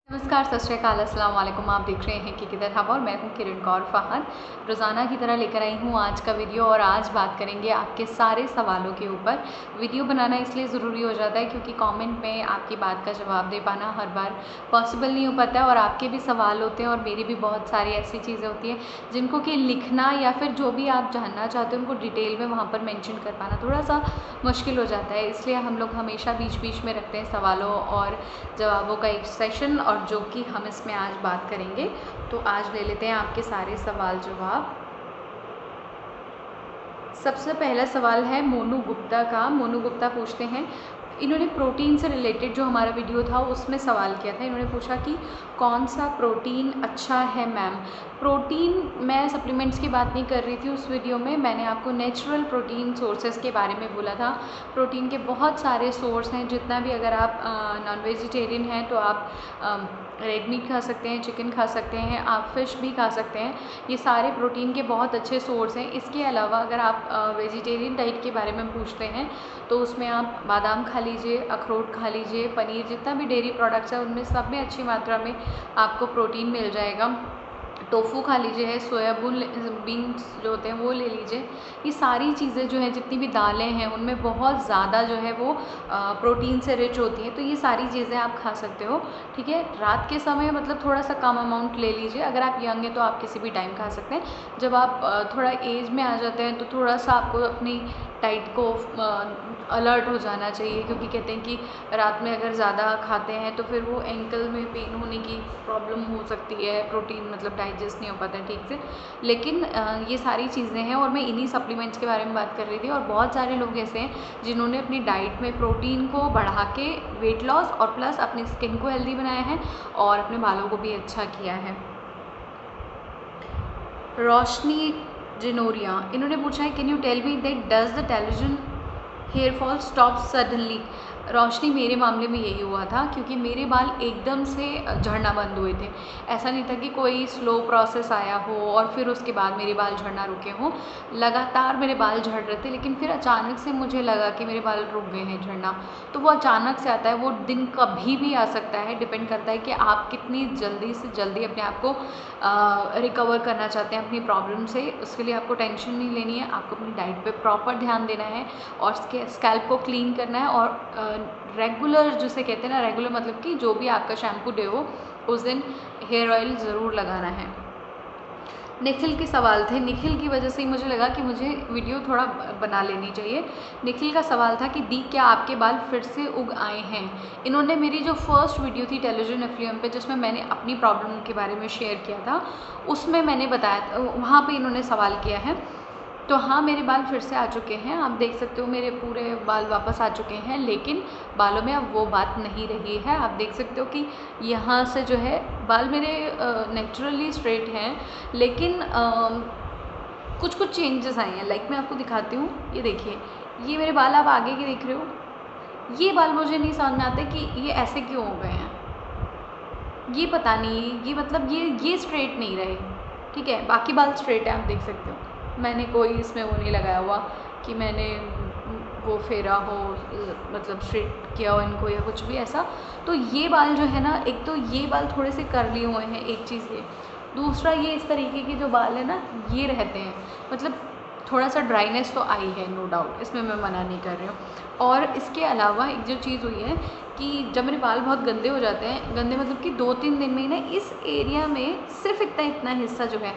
नमस्कार, सत श्री अकाल, अस्सलाम वालेकुम। आप देख रहे हैं कि किधर हम और मैं हूं किरण कौर फ़हाद। रोज़ाना की तरह लेकर आई हूं आज का वीडियो और आज बात करेंगे आपके सारे सवालों के ऊपर। वीडियो बनाना इसलिए ज़रूरी हो जाता है क्योंकि कमेंट में आपकी बात का जवाब दे पाना हर बार पॉसिबल नहीं हो पाता है और आपके भी सवाल होते हैं और मेरी भी बहुत सारी ऐसी चीज़ें होती हैं जिनको कि लिखना या फिर जो भी आप जानना चाहते हो उनको डिटेल में वहाँ पर मेंशन कर पाना थोड़ा सा मुश्किल हो जाता है। इसलिए हम लोग हमेशा बीच बीच में रखते हैं सवालों और जवाबों का एक सेशन, और जो कि हम इसमें आज बात करेंगे। तो आज ले लेते हैं आपके सारे सवाल जवाब। सबसे पहला सवाल है मोनू गुप्ता का। मोनू गुप्ता पूछते हैं, इन्होंने प्रोटीन से रिलेटेड जो हमारा वीडियो था उसमें सवाल किया था। इन्होंने पूछा कि कौन सा प्रोटीन अच्छा है मैम। प्रोटीन, मैं सप्लीमेंट्स की बात नहीं कर रही थी उस वीडियो में, मैंने आपको नेचुरल प्रोटीन सोर्सेज के बारे में बोला था। प्रोटीन के बहुत सारे सोर्स हैं, जितना भी, अगर आप नॉन वेजिटेरियन हैं तो आप रेड मीट खा सकते हैं, चिकन खा सकते हैं, आप फ़िश भी खा सकते हैं। ये सारे प्रोटीन के बहुत अच्छे सोर्स हैं। इसके अलावा अगर आप वेजिटेरियन डाइट के बारे में पूछते हैं तो उसमें आप बादाम खा लीजिए, अखरोट खा लीजिए, पनीर, जितना भी डेयरी प्रोडक्ट्स है उनमें सब में अच्छी मात्रा में आपको प्रोटीन मिल जाएगा। टोफू खा लीजिए, सोयाबीन बीन्स जो होते हैं वो ले लीजिए। ये सारी चीज़ें जो हैं, जितनी भी दालें हैं उनमें बहुत ज़्यादा जो है वो प्रोटीन से रिच होती हैं। तो ये सारी चीज़ें आप खा सकते हो, ठीक है। रात के समय मतलब थोड़ा सा कम अमाउंट ले लीजिए। अगर आप यंग हैं तो आप किसी भी टाइम खा सकते हैं। जब आप थोड़ा एज में आ जाते हैं तो थोड़ा सा आपको अपनी डाइट को अलर्ट हो जाना चाहिए, क्योंकि कहते हैं कि रात में अगर ज़्यादा खाते हैं तो फिर वो एंकल में पेन होने की प्रॉब्लम हो सकती है, प्रोटीन मतलब डाइजेस्ट नहीं हो पाता है ठीक से। लेकिन ये सारी चीज़ें हैं और मैं इन्हीं सप्लीमेंट्स के बारे में बात कर रही थी। और बहुत सारे लोग ऐसे हैं जिन्होंने अपनी डाइट में प्रोटीन को बढ़ा के वेट लॉस और प्लस अपनी स्किन को हेल्दी बनाया है और अपने बालों को भी अच्छा किया है। रोशनी जिनोरिया, इन्होंने पूछा है, can you tell me that does the telogen hair fall stop suddenly. Roshni, मेरे मामले में यही हुआ था क्योंकि मेरे बाल एकदम से झड़ना बंद हुए थे। ऐसा नहीं था कि कोई स्लो प्रोसेस आया हो और फिर उसके बाद मेरे बाल झड़ना रुके हों। लगातार मेरे बाल झड़ रहे थे, लेकिन फिर अचानक से मुझे लगा कि मेरे बाल रुक गए हैं झड़ना। तो वो अचानक से आता है, वो दिन कभी भी आ सकता है, डिपेंड करता है कि आप कितनी जल्दी से जल्दी अपने आप को रिकवर करना चाहते हैं अपनी प्रॉब्लम से। उसके लिए आपको टेंशन नहीं लेनी है, आपको अपनी डाइट पे प्रॉपर ध्यान देना है और स्कैल्प को क्लीन करना है। और रेगुलर, जिसे कहते हैं ना, रेगुलर मतलब कि जो भी आपका शैम्पू डे हो उस दिन हेयर ऑयल ज़रूर लगाना है। निखिल के सवाल थे, निखिल की वजह से ही मुझे लगा कि मुझे वीडियो थोड़ा बना लेनी चाहिए। निखिल का सवाल था कि दी, क्या आपके बाल फिर से उग आए हैं। इन्होंने मेरी जो फर्स्ट वीडियो थी टेलीविजन एफएम पे, जिसमें मैंने अपनी प्रॉब्लम के बारे में शेयर किया था, उसमें मैंने बताया, वहाँ पे इन्होंने सवाल किया है। तो हाँ, मेरे बाल फिर से आ चुके हैं, आप देख सकते हो मेरे पूरे बाल वापस आ चुके हैं, लेकिन बालों में अब वो बात नहीं रही है। आप देख सकते हो कि यहाँ से जो है बाल मेरे नेचुरली स्ट्रेट हैं, लेकिन कुछ कुछ चेंजेस आए हैं। लाइक मैं आपको दिखाती हूँ, ये देखिए, ये मेरे बाल आप आगे के देख रहे हो, ये बाल मुझे नहीं समझ में आते कि ये ऐसे क्यों हो गए हैं। ये पता नहीं, ये मतलब ये स्ट्रेट नहीं रहे, ठीक है। बाकी बाल स्ट्रेट है, आप देख सकते हो। मैंने कोई इसमें वो नहीं लगाया हुआ कि मैंने वो फेरा हो, मतलब स्ट्रेट किया हो इनको या कुछ भी ऐसा। तो ये बाल जो है ना, एक तो ये बाल थोड़े से कर्ली हुए हैं, एक चीज़ ये। दूसरा, ये इस तरीके के जो बाल है ना, ये रहते हैं, मतलब थोड़ा सा ड्राइनेस तो आई है, नो डाउट, इसमें मैं मना नहीं कर रही हूँ। और इसके अलावा एक जो चीज़ हुई है कि जब मेरे बाल बहुत गंदे हो जाते हैं, गंदे मतलब कि 2-3 दिन में ही ना, इस एरिया में सिर्फ इतना हिस्सा जो है,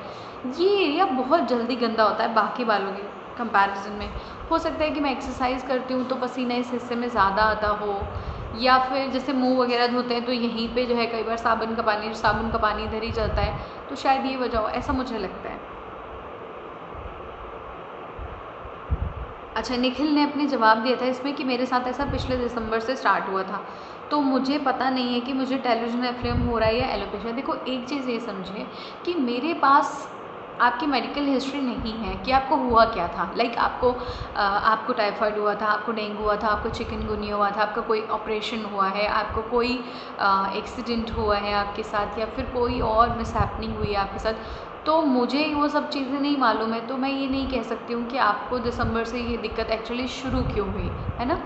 ये एरिया बहुत जल्दी गंदा होता है बाकी बालों के कंपैरिजन में। हो सकता है कि मैं एक्सरसाइज करती हूँ तो पसीना इस हिस्से में ज़्यादा आता हो, या फिर जैसे मुंह वगैरह धोते हैं तो यहीं पे जो है कई बार साबुन का पानी इधर ही चलता है, तो शायद ये वजह हो, ऐसा मुझे लगता है। अच्छा, निखिल ने अपने जवाब दिया था इसमें कि मेरे साथ ऐसा पिछले दिसंबर से स्टार्ट हुआ था, तो मुझे पता नहीं है कि मुझे टेलोजन एफ्लेम हो रहा है या एलोपेशिया। देखो, एक चीज़ ये समझिए कि मेरे पास आपकी मेडिकल हिस्ट्री नहीं है कि आपको हुआ क्या था। लाइक आपको टाइफाइड हुआ था, आपको डेंगू हुआ था, आपको चिकनगुनिया हुआ था, आपका कोई ऑपरेशन हुआ है, आपको कोई एक्सीडेंट हुआ है आपके साथ, या फिर कोई और मिसहैपनिंग हुई है आपके साथ, तो मुझे वो सब चीज़ें नहीं मालूम है। तो मैं ये नहीं कह सकती हूँ कि आपको दिसंबर से ये दिक्कत एक्चुअली शुरू क्यों हुई, है ना।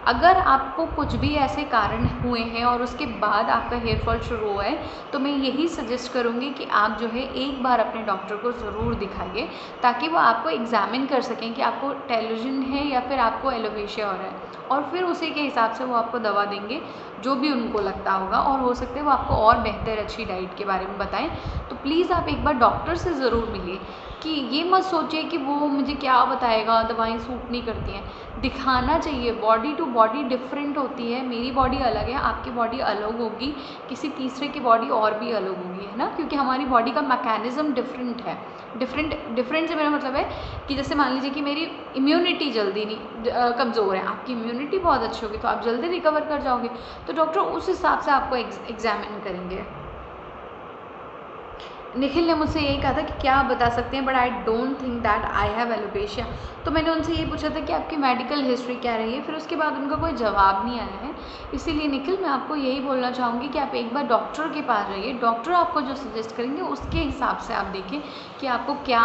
अगर आपको कुछ भी ऐसे कारण हुए हैं और उसके बाद आपका हेयर फॉल शुरू हुआ है, तो मैं यही सजेस्ट करूँगी कि आप जो है एक बार अपने डॉक्टर को ज़रूर दिखाइए, ताकि वो आपको एग्ज़ामिन कर सकें कि आपको टेलोजन है या फिर आपको एलोपेशिया हो रहा है, और फिर उसी के हिसाब से वो आपको दवा देंगे जो भी उनको लगता होगा, और हो सकता है वो आपको और बेहतर अच्छी डाइट के बारे में बताएं। तो प्लीज़ आप एक बार डॉक्टर से ज़रूर मिलिए, कि ये मत सोचिए कि वो मुझे क्या बताएगा, दवाएं सूट नहीं करती हैं। दिखाना चाहिए, बॉडी टू बॉडी डिफरेंट होती है, मेरी बॉडी अलग है, आपकी बॉडी अलग होगी, किसी तीसरे की बॉडी और भी अलग होगी, है ना, क्योंकि हमारी बॉडी का मैकेनिज़्म डिफरेंट है। डिफरेंट से मेरा मतलब है कि जैसे मान लीजिए कि मेरी इम्यूनिटी जल्दी नहीं कमज़ोर है, आपकी इम्यूनिटी बहुत अच्छी होगी तो आप जल्दी रिकवर कर जाओगे। तो डॉक्टर उस हिसाब से आपको एग्जामिन करेंगे। निखिल ने मुझसे यही कहा था कि क्या आप बता सकते हैं, but I don't think that I have alopecia. तो मैंने उनसे ये पूछा था कि आपकी मेडिकल हिस्ट्री क्या रही है, फिर उसके बाद उनका कोई जवाब नहीं आया है। इसीलिए निखिल मैं आपको यही बोलना चाहूँगी कि आप एक बार डॉक्टर के पास रहिए, डॉक्टर आपको जो सजेस्ट करेंगे उसके हिसाब से आप देखें कि आपको क्या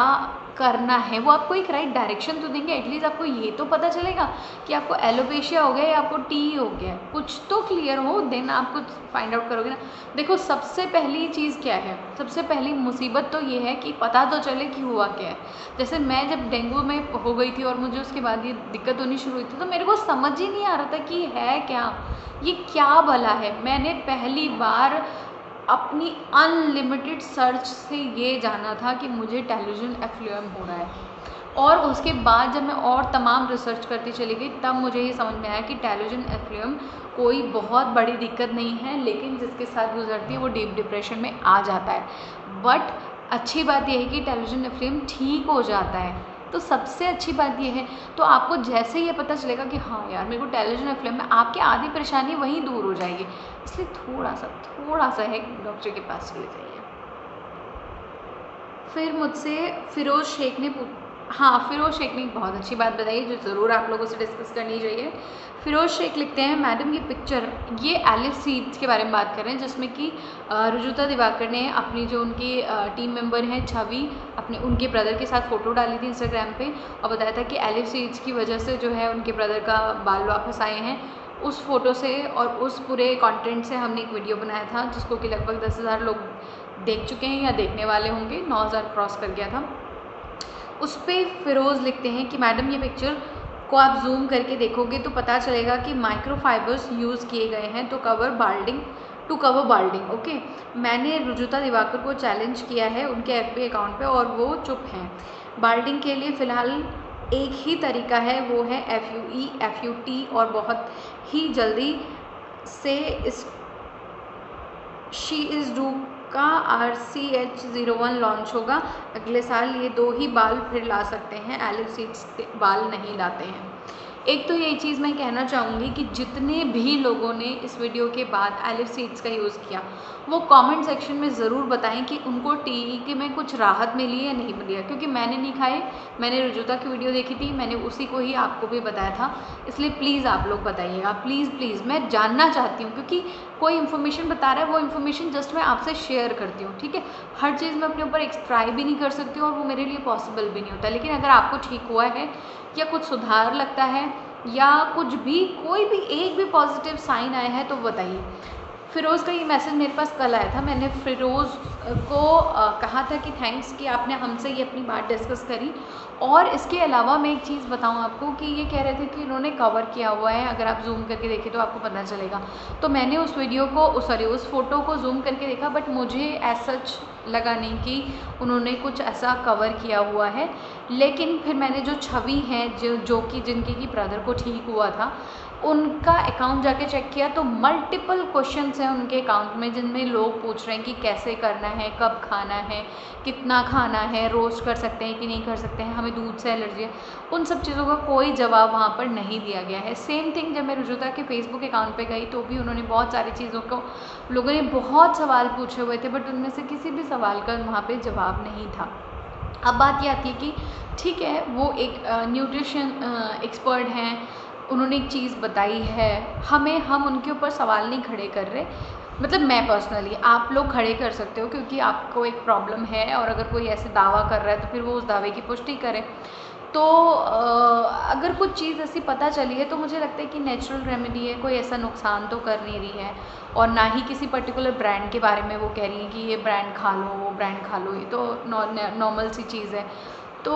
करना है। वो आपको एक राइट डायरेक्शन तो देंगे, एटलीस्ट आपको ये तो पता चलेगा कि आपको एलोपेशिया हो गया या आपको टी हो गया, कुछ तो क्लियर हो, देन आप कुछ फाइंड आउट करोगे ना। देखो सबसे पहली चीज़ क्या है, सबसे पहली मुसीबत तो ये है कि पता तो चले कि हुआ क्या है। जैसे मैं जब डेंगू में हो गई थी और मुझे उसके बाद ये दिक्कत होनी शुरू हुई थी, तो मेरे को समझ ही नहीं आ रहा था कि है क्या, ये क्या भला है। मैंने पहली बार अपनी अनलिमिटेड सर्च से ये जाना था कि मुझे टेलोजन एफ्लुएम हो रहा है, और उसके बाद जब मैं और तमाम रिसर्च करती चली गई तब मुझे ये समझ में आया कि टेलोजन एफ्लुएम कोई बहुत बड़ी दिक्कत नहीं है, लेकिन जिसके साथ गुजरती है वो डीप डिप्रेशन में आ जाता है। बट अच्छी बात यह है कि टेलोजन एफ्लुएम ठीक हो जाता है, तो सबसे अच्छी बात यह है। तो आपको जैसे ये पता चलेगा कि हाँ यार मेरे को टेलोजन एफ्लुएम है, आपकी आधी परेशानी वहीं दूर हो जाएगी। इसलिए थोड़ा सा है डॉक्टर के पास चले जाइए। फिर मुझसे फ़िरोज़ शेख ने फ़िरोज़ शेख ने बहुत अच्छी बात बताई जो ज़रूर आप लोगों से डिस्कस करनी चाहिए। फ़िरोज़ शेख लिखते हैं, मैडम ये पिक्चर, ये एलिफ सीड्स के बारे में बात कर रहे हैं, जिसमें कि रुजुता दिवाकर ने अपनी जो उनकी टीम मेंबर हैं छवि, अपने उनके ब्रदर के साथ फ़ोटो डाली थी इंस्टाग्राम पे, और बताया था कि एलिफ सीड्स की वजह से जो है उनके ब्रदर का बाल वापस आए हैं। उस फ़ोटो से और उस पूरे कंटेंट से हमने एक वीडियो बनाया था, जिसको कि लगभग 10,000 लोग देख चुके हैं या देखने वाले होंगे, 9,000 क्रॉस कर गया था। उस पर फ़िरोज़ लिखते हैं कि मैडम ये पिक्चर को आप जूम करके देखोगे तो पता चलेगा कि माइक्रोफाइबर्स यूज़ किए गए हैं टू कवर बाल्डिंग। ओके, मैंने रुजुता दिवाकर को चैलेंज किया है उनके FB अकाउंट पे और वो चुप हैं। बाल्डिंग के लिए फ़िलहाल एक ही तरीका है, वो है FUE FUT, और बहुत ही जल्दी से इस शी इज़ डू का RCH01 लॉन्च होगा। अगले साल ये 2 ही बाल फिर ला सकते हैं, एलिफ सीड्स के बाल नहीं लाते हैं। एक तो यही चीज़ मैं कहना चाहूँगी कि जितने भी लोगों ने इस वीडियो के बाद एलिफ सीड्स का यूज़ किया, वो कमेंट सेक्शन में ज़रूर बताएं कि उनको टी में कुछ राहत मिली है या नहीं मिली है, क्योंकि मैंने नहीं खाए, मैंने रुजुता की वीडियो देखी थी, मैंने उसी को ही आपको भी बताया था। इसलिए प्लीज़ आप लोग बताइएगा, प्लीज़ मैं जानना चाहती हूँ, क्योंकि कोई इन्फॉर्मेशन बता रहा है वो इन्फॉर्मेशन जस्ट मैं आपसे शेयर करती हूँ, ठीक है। हर चीज़ मैं अपने ऊपर ट्राई भी नहीं कर सकती और वो मेरे लिए पॉसिबल भी नहीं होता। लेकिन अगर आपको ठीक हुआ है या कुछ सुधार लगता है या कुछ भी, कोई भी एक भी पॉजिटिव साइन आया है तो बताइए। फ़िरोज़ का ये मैसेज मेरे पास कल आया था, मैंने फ़िरोज़ को कहा था कि थैंक्स कि आपने हमसे ये अपनी बात डिस्कस करी। और इसके अलावा मैं एक चीज़ बताऊं आपको कि ये कह रहे थे कि इन्होंने कवर किया हुआ है, अगर आप जूम करके देखें तो आपको पता चलेगा। तो मैंने उस उस फ़ोटो को जूम करके देखा, बट मुझे एज सच लगा नहीं कि उन्होंने कुछ ऐसा कवर किया हुआ है। लेकिन फिर मैंने जो छवि हैं जो कि जिनके की ब्रदर को ठीक हुआ था, उनका अकाउंट जाके चेक किया तो मल्टीपल क्वेश्चंस हैं उनके अकाउंट में, जिनमें लोग पूछ रहे हैं कि कैसे करना है, कब खाना है, कितना खाना है, रोस्ट कर सकते हैं कि नहीं कर सकते हैं, हमें दूध से एलर्जी है। उन सब चीज़ों का कोई जवाब वहाँ पर नहीं दिया गया है। सेम थिंग जब मैं रुजुता के फेसबुक अकाउंट पे गई तो भी उन्होंने बहुत सारी चीज़ों को, लोगों ने बहुत सवाल पूछे हुए थे, बट उनमें से किसी भी सवाल का वहाँ पर जवाब नहीं था। अब बात ये आती है कि ठीक है, वो एक न्यूट्रिशन एक्सपर्ट हैं, उन्होंने एक चीज़ बताई है, हम उनके ऊपर सवाल नहीं खड़े कर रहे। मतलब मैं पर्सनली, आप लोग खड़े कर सकते हो क्योंकि आपको एक प्रॉब्लम है, और अगर कोई ऐसे दावा कर रहा है तो फिर वो उस दावे की पुष्टि करे। तो अगर कुछ चीज़ ऐसी पता चली है तो मुझे लगता है कि नेचुरल रेमेडी है, कोई ऐसा नुकसान तो कर नहीं रही है, और ना ही किसी पर्टिकुलर ब्रांड के बारे में वो कह रही है कि ये ब्रांड खा लो, वो ब्रांड खा लो, ये तो नॉर्मल सी चीज़ है। तो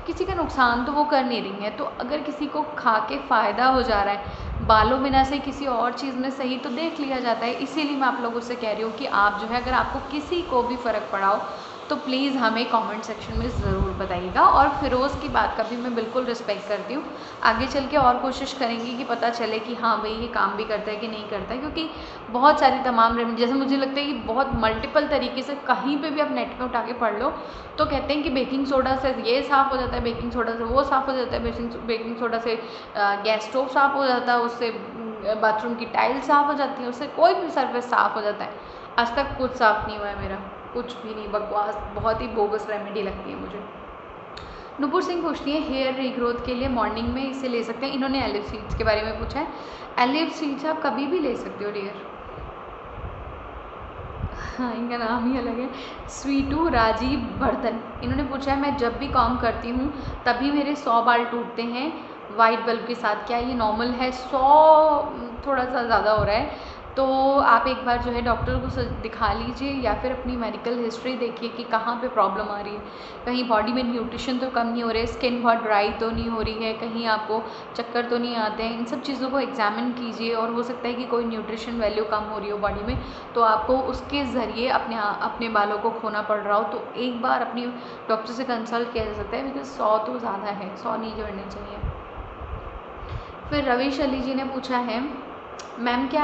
किसी का नुकसान तो वो कर नहीं रही हैं। तो अगर किसी को खा के फ़ायदा हो जा रहा है बालों बिना से किसी और चीज़ में सही, तो देख लिया जाता है। इसीलिए मैं आप लोगों से कह रही हूँ कि आप जो है, अगर आपको किसी को भी फ़र्क पड़ा हो तो प्लीज़ हमें कमेंट सेक्शन में ज़रूर बताइएगा। और फ़िरोज़ की बात का भी मैं बिल्कुल रिस्पेक्ट करती हूँ। आगे चल के और कोशिश करेंगी कि पता चले कि हाँ भाई ये काम भी करता है कि नहीं करता है, क्योंकि बहुत सारी तमाम रेमेडी, जैसे मुझे लगता है कि बहुत मल्टीपल तरीके से कहीं पे भी आप नेट में उठा के पढ़ लो तो कहते हैं कि बेकिंग सोडा से ये साफ़ हो जाता है, बेकिंग सोडा से वो साफ़ हो जाता है, बेकिंग सोडा से गैस स्टोव साफ़ हो जाता है, उससे बाथरूम की टाइल साफ़ हो जाती है, उससे कोई भी सरफेस साफ़ हो जाता है। आज तक कुछ साफ़ नहीं हुआ है मेरा, कुछ भी नहीं, बकवास, बहुत ही बोगस रेमेडी लगती है मुझे। नुपुर सिंह पूछती है हेयर रीग्रोथ के लिए मॉर्निंग में इसे ले सकते हैं। इन्होंने एलिव सीड्स के बारे में पूछा है। एलिव सीड्स आप कभी भी ले सकते हो डियर। हाँ, इनका नाम ही अलग है। स्वीटू राजीव बर्धन, इन्होंने पूछा है मैं जब भी काम करती हूँ तभी मेरे 100 बाल टूटते हैं वाइट बल्ब के साथ, क्या ये नॉर्मल है? 100 थोड़ा सा ज़्यादा हो रहा है, तो आप एक बार जो है डॉक्टर को दिखा लीजिए, या फिर अपनी मेडिकल हिस्ट्री देखिए कि कहाँ पे प्रॉब्लम आ रही है। कहीं बॉडी में न्यूट्रिशन तो कम नहीं हो रहा है, स्किन बहुत ड्राई तो नहीं हो रही है, कहीं आपको चक्कर तो नहीं आते हैं। इन सब चीज़ों को एग्जामिन कीजिए, और हो सकता है कि कोई न्यूट्रिशन वैल्यू कम हो रही हो बॉडी में, तो आपको उसके ज़रिए अपने बालों को खोना पड़ रहा हो, तो एक बार अपनी डॉक्टर से कंसल्ट किया जा सकता है, बिकॉज 100 तो ज़्यादा है, 100 नहीं करने चाहिए। फिर रवीश अली जी ने पूछा है मैम क्या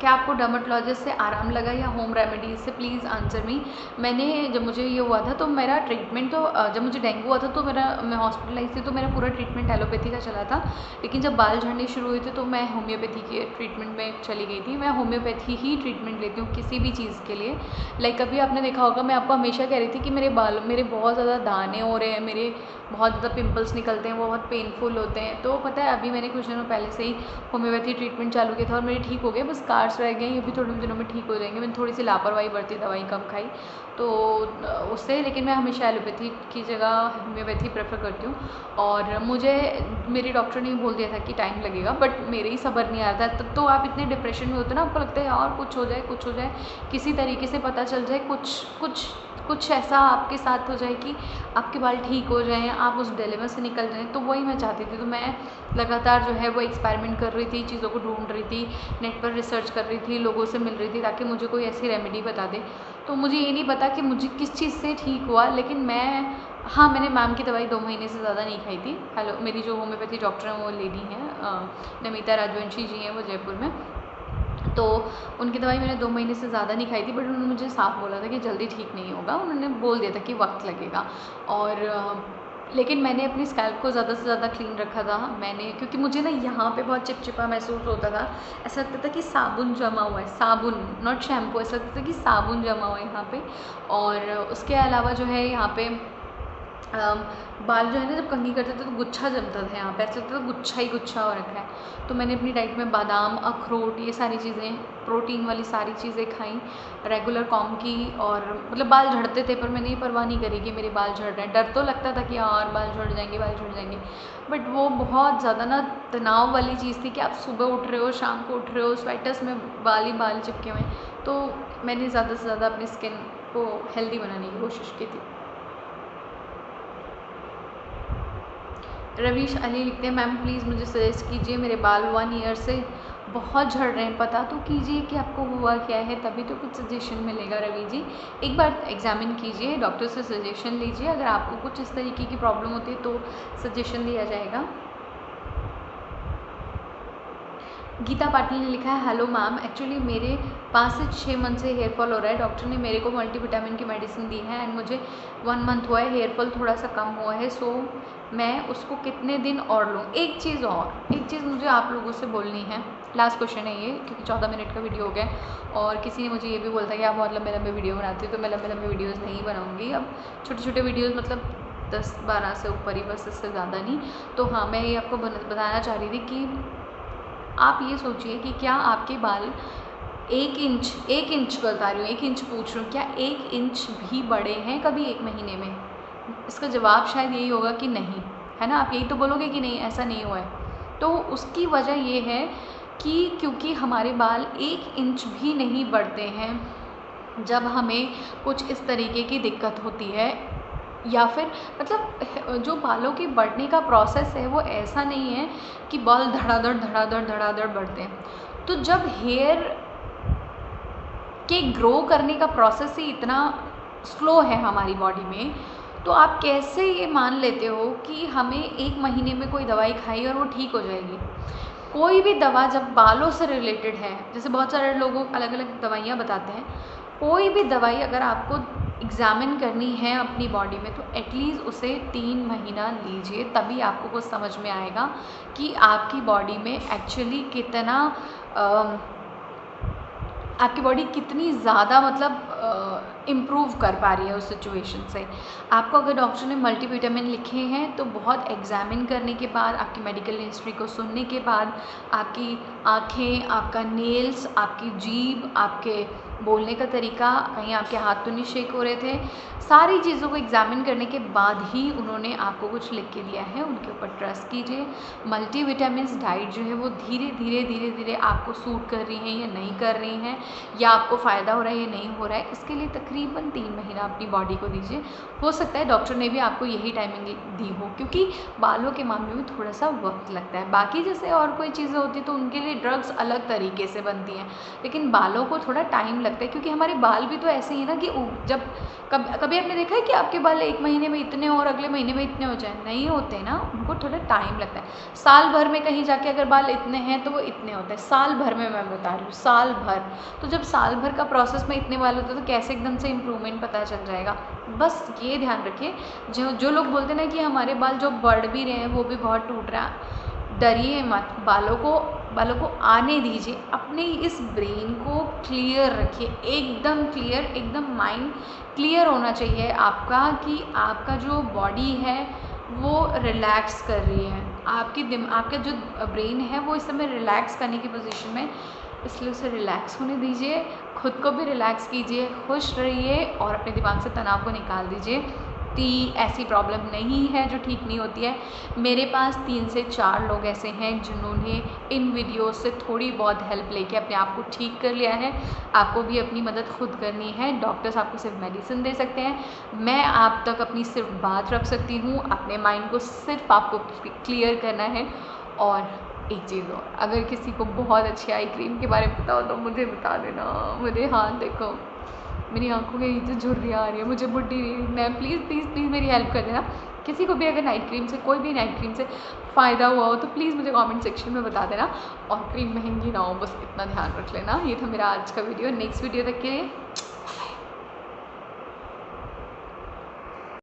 आपको डर्मेटोलॉजिस्ट से आराम लगा या होम रेमेडीज से, प्लीज़ आंसर मी। मैंने जब मुझे ये हुआ था तो मेरा ट्रीटमेंट तो जब मुझे डेंगू हुआ था तो मैं हॉस्पिटलाइज थी, तो मेरा पूरा ट्रीटमेंट एलोपैथी का चला था। लेकिन जब बाल झड़ने शुरू हुए थे तो मैं होम्योपैथी के ट्रीटमेंट में चली गई थी। मैं होम्योपैथी ही ट्रीटमेंट लेती हूँ किसी भी चीज़ के लिए। लाइक अभी आपने देखा होगा, मैं आपको हमेशा कह रही थी कि मेरे बहुत ज़्यादा दाने हो रहे हैं, मेरे बहुत ज़्यादा पिंपल्स निकलते हैं, वो बहुत पेनफुल होते हैं। तो पता है अभी मैंने कुछ दिनों पहले से ही होम्योपैथी ट्रीटमेंट चालू किया था और मेरे ठीक हो गए, बस स्कार्स रह गए, ये भी थोड़े दिनों में ठीक हो जाएंगे। मैंने थोड़ी सी लापरवाही बरती, दवाई कम खाई तो उससे, लेकिन मैं हमेशा एलोपैथी की जगह होम्योपैथी प्रेफर करती हूँ। और मुझे मेरे डॉक्टर ने बोल दिया था कि टाइम लगेगा, बट मेरे ही सब्र नहीं आता। तब तो आप इतने डिप्रेशन में होते ना, आपको लगता है यार कुछ हो जाए, किसी तरीके से पता चल जाए, कुछ ऐसा आपके साथ हो जाए कि आपके बाल ठीक हो जाएं, आप उस डिलेमा से निकल जाएं। तो वही मैं चाहती थी। तो मैं लगातार जो है वो एक्सपेरिमेंट कर रही थी, चीज़ों को ढूंढ रही थी, नेट पर रिसर्च कर रही थी, लोगों से मिल रही थी ताकि मुझे कोई ऐसी रेमेडी बता दे। तो मुझे ये नहीं पता कि मुझे किस चीज़ से ठीक हुआ, लेकिन मैंने मैम की दवाई 2 महीने से ज़्यादा नहीं खाई थी। हेलो, मेरी जो होम्योपैथी डॉक्टर हैं वो लेडी हैं, नमिता राजवंशी जी हैं, वो जयपुर में। तो उनकी दवाई मैंने 2 महीने से ज़्यादा नहीं खाई थी, बट उन्होंने मुझे साफ बोला था कि जल्दी ठीक नहीं होगा। उन्होंने बोल दिया था कि वक्त लगेगा। और लेकिन मैंने अपनी स्कैल्प को ज़्यादा से ज़्यादा क्लीन रखा था मैंने, क्योंकि मुझे ना यहाँ पे बहुत चिपचिपा महसूस होता था। ऐसा लगता था कि साबुन जमा हुआ है, साबुन नॉट शैम्पू, ऐसा लगता था कि साबुन जमा हुआ है यहाँ पे। और उसके अलावा जो है यहाँ पे बाल जो है ना, जब कंघी करते थे तो गुच्छा जमता था यहाँ पे, ऐसा लगता था गुच्छा ही गुच्छा हो रखा है। तो मैंने अपनी डाइट में बादाम, अखरोट, ये सारी चीज़ें, प्रोटीन वाली सारी चीज़ें खाई, रेगुलर कॉम की। और मतलब बाल झड़ते थे पर मैंने ये परवाह नहीं करी कि मेरे बाल झड़ रहे हैं। डर तो लगता था कि यार बाल झड़ जाएंगे, बट वो बहुत ज़्यादा ना तनाव वाली चीज़ थी कि आप सुबह उठ रहे हो, शाम को उठ रहे हो, स्वेटर्स में बाल ही बाल चिपके हुए हैं। तो मैंने ज़्यादा से ज़्यादा अपनी स्किन को हेल्दी बनाने की कोशिश की थी। रवीश अली लिखते हैं मैम प्लीज़ मुझे सजेस्ट कीजिए, मेरे बाल 1 ईयर से बहुत झड़ रहे हैं, पता तो कीजिए कि आपको हुआ क्या है, तभी तो कुछ सजेशन मिलेगा। रवि जी, एक बार एग्जामिन कीजिए, डॉक्टर से सजेशन लीजिए, अगर आपको कुछ इस तरीके की प्रॉब्लम होती है तो सजेशन दिया जाएगा। गीता पाटिल ने लिखा है हेलो मैम, एक्चुअली मेरे 5 से 6 मंथ से हेयर फॉल हो रहा है। डॉक्टर ने मेरे को मल्टीविटामिन की मेडिसिन दी है एंड मुझे 1 मंथ हुआ है, हेयर फॉल थोड़ा सा कम हुआ है। सो मैं उसको कितने दिन और लूँ? एक चीज़ मुझे आप लोगों से बोलनी है, लास्ट क्वेश्चन है ये, क्योंकि 14 मिनट का वीडियो हो गया। और किसी ने मुझे ये भी बोला था कि आप बहुत लंबे लंबे वीडियो बनाती हो, तो मैं लंबे लंबे वीडियोज़ नहीं बनाऊँगी। अब छोटे छोटे वीडियोज़, मतलब 10-12 से ऊपर ही, बस, इससे ज़्यादा नहीं। तो हाँ, मैं ये आपको बताना चाह रही थी कि आप ये सोचिए कि क्या आपके बाल 1 इंच बता रही हूँ, 1 इंच पूछ रही हूँ, क्या 1 इंच भी बड़े हैं कभी 1 महीने में? इसका जवाब शायद यही होगा कि नहीं, है ना? आप यही तो बोलोगे कि नहीं ऐसा नहीं हुआ है। तो उसकी वजह ये है कि क्योंकि हमारे बाल 1 इंच भी नहीं बढ़ते हैं जब हमें कुछ इस तरीके की दिक्कत होती है, या फिर मतलब जो बालों के बढ़ने का प्रोसेस है वो ऐसा नहीं है कि बाल धड़ाधड़ धड़ाधड़ धड़ाधड़ बढ़ते हैं। तो जब हेयर के ग्रो करने का प्रोसेस ही इतना स्लो है हमारी बॉडी में, तो आप कैसे ये मान लेते हो कि हमें 1 महीने में कोई दवाई खाई और वो ठीक हो जाएगी? कोई भी दवा जब बालों से रिलेटेड है, जैसे बहुत सारे लोगों अलग अलग दवाइयाँ बताते हैं, कोई भी दवाई अगर आपको एग्ज़ामिन करनी है अपनी बॉडी में तो एटलीस्ट उसे 3 महीना लीजिए, तभी आपको कुछ समझ में आएगा कि आपकी बॉडी में एक्चुअली कितना आपकी बॉडी कितनी ज़्यादा मतलब इम्प्रूव कर पा रही है उस सिचुएशन से। आपको अगर डॉक्टर ने मल्टीविटामिन लिखे हैं तो बहुत एग्ज़ामिन करने के बाद, आपकी मेडिकल हिस्ट्री को सुनने के बाद, आपकी आँखें, आपका नेल्स, आपकी जीभ, आपके बोलने का तरीका, कहीं आपके हाथ तो नहीं शेक हो रहे थे, सारी चीज़ों को एग्ज़ामिन करने के बाद ही उन्होंने आपको कुछ लिख के दिया है। उनके ऊपर ट्रस्ट कीजिए। मल्टीविटामिन्स डाइट जो है वो धीरे धीरे धीरे धीरे आपको सूट कर रही हैं या नहीं कर रही हैं, या आपको फ़ायदा हो रहा है या नहीं हो रहा है, इसके लिए तकरीबन 3 महीना अपनी बॉडी को दीजिए। हो सकता है डॉक्टर ने भी आपको यही टाइमिंग दी हो, क्योंकि बालों के मामले में थोड़ा सा वक्त लगता है। बाकी जैसे और कोई चीज़ें होती हैं तो उनके लिए ड्रग्स अलग तरीके से बनती हैं, लेकिन बालों को थोड़ा टाइम लगता है, क्योंकि हमारे बाल भी तो ऐसे ही है ना कि जब कभी आपने देखा है कि आपके बाल 1 महीने में इतने और अगले महीने में इतने हो जाए? नहीं होते ना, उनको थोड़ा टाइम लगता है। साल भर में कहीं जाके अगर बाल इतने हैं तो वो इतने होते हैं, साल भर में मैं बता रही हूँ, साल भर। तो जब साल भर का प्रोसेस में इतने बाल होते हैं तो कैसे एकदम से इम्प्रूवमेंट पता चल जाएगा? बस ये ध्यान रखिए। जो जो लोग बोलते हैं ना कि हमारे बाल जो बढ़ भी रहे हैं वो भी बहुत टूट रहा है, डरिए मत। बालों को आने दीजिए। अपने इस ब्रेन को क्लियर रखिए, एकदम क्लियर, एकदम माइंड क्लियर होना चाहिए आपका कि आपका जो बॉडी है वो रिलैक्स कर रही है। आपका जो ब्रेन है वो इस समय रिलैक्स करने की पोजीशन में, इसलिए उसे रिलैक्स होने दीजिए। खुद को भी रिलैक्स कीजिए, खुश रहिए और अपने दिमाग से तनाव को निकाल दीजिए कि ऐसी प्रॉब्लम नहीं है जो ठीक नहीं होती है। मेरे पास 3 से 4 लोग ऐसे हैं जिन्होंने इन वीडियोस से थोड़ी बहुत हेल्प लेके अपने आप को ठीक कर लिया है। आपको भी अपनी मदद खुद करनी है। डॉक्टर्स आपको सिर्फ मेडिसिन दे सकते हैं, मैं आप तक अपनी सिर्फ बात रख सकती हूँ। अपने माइंड को सिर्फ आपको क्लियर करना है। और एक चीज़ और, अगर किसी को बहुत अच्छी आई क्रीम के बारे में पता हो तो मुझे बता देना। मेरे हाथ देखो, मेरी आंखों के नीचे झुर्रियाँ आ रही है, मुझे बुड्ढी मैं प्लीज़ प्लीज़ प्लीज़ मेरी हेल्प कर देना। किसी को भी अगर नाइट क्रीम से, कोई भी नाइट क्रीम से फ़ायदा हुआ हो तो प्लीज़ मुझे कमेंट सेक्शन में बता देना। और क्रीम महंगी ना हो, बस इतना ध्यान रख लेना। ये था मेरा आज का वीडियो। नेक्स्ट वीडियो तक के लिए